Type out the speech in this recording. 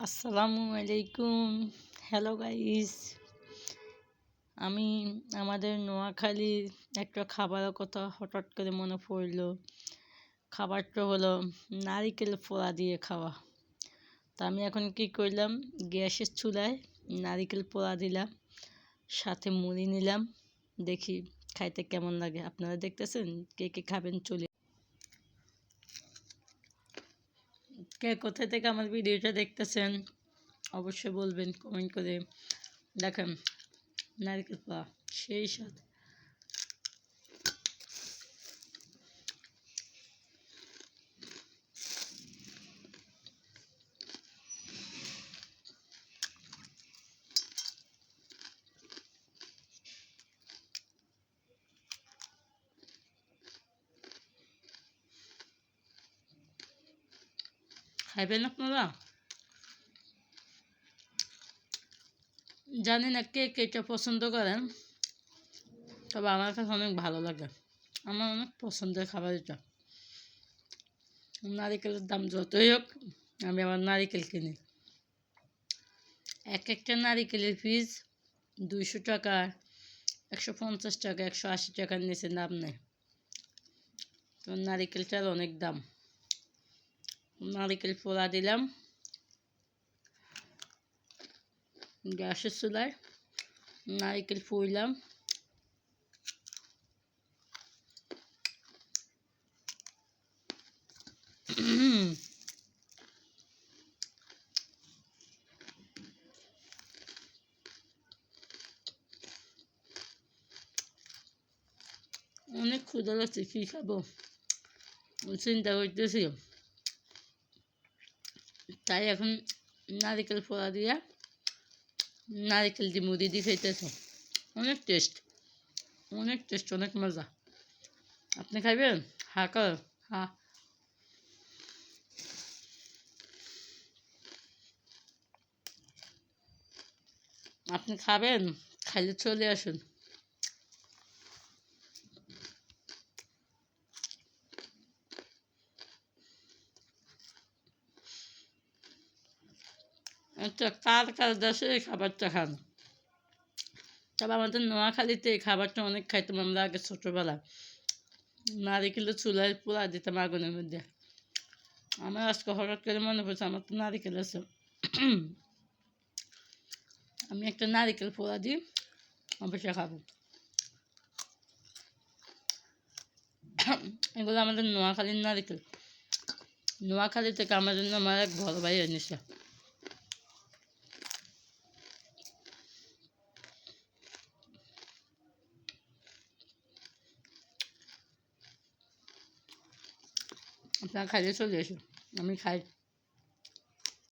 আসসালামু আলাইকুম। Hello guys, আমি আমাদের নোয়াখালীর একটা খাবারের কথা হঠাৎ করে মনে পড়ল। খাবারটা হলো নারিকেল পোড়া দিয়ে খাওয়া। তা আমি এখন কি করলাম, গ্যাসের চুলায় নারিকেল পোড়া দিলাম, সাথে মুড়ি নিলাম, দেখি খাইতে কেমন লাগে। আপনারা দেখতেছেন, কে কে খাবেন চলে কে কোথা থেকে আমার ভিডিওটা দেখতেছেন অবশ্যই বলবেন কমেন্ট করে। দেখেন নারকেল পোড়া সেই স্বাদ। খাইবেন আপনারা? জানি না কে কেটা পছন্দ করেন, তবে আমার কাছে অনেক ভালো লাগে। আমার অনেক পছন্দের খাবার এটা। নারিকেলের দাম যতই হোক, আমি আবার নারিকেল কিনি। এক একটা নারিকেলের পিস 200 টাকা, 150 টাকা, 180 টাকার নিচে দাম নেই। তো নারিকেলটার অনেক দাম। নারিকেল পোড়া দিলাম গ্যাসের চুলায়, নারিকেল ফুইলাম, অনেক ক্ষুধা লাগছে, কী খাবো চিন্তা করতেছি। তাই এখন নারিকেল পোড়া দিয়া নারিকেল দিয়ে মুড়ি দিয়ে খাইতেছে। অনেক টেস্ট, অনেক টেস্ট, অনেক মজা। আপনি খাইবেন? হ্যাঁ কর, হ্যাঁ। আপনি খাবেন? খাইলে চলে আসুন। আচ্ছা, কার কার দেশে এই খাবারটা খান? তবে আমাদের নোয়াখালীতে এই খাবারটা অনেক খাইতাম আমরা আগে ছোটোবেলায়। নারিকেলের চুলায় পোড়া দিতাম আগুনের মধ্যে। আমার আজকে হঠাৎ করে মনে পড়ছে আমার তো নারিকেল আছে। আমি একটা নারিকেল পোড়া দিই, অবশ্যই খাবো। এগুলো আমাদের নোয়াখালীর নারিকেল। নোয়াখালী থেকে আমার জন্য আমার এক বড় ভাই এনেছে। আপনারা খাইলে চলে এসো, আমি খাই।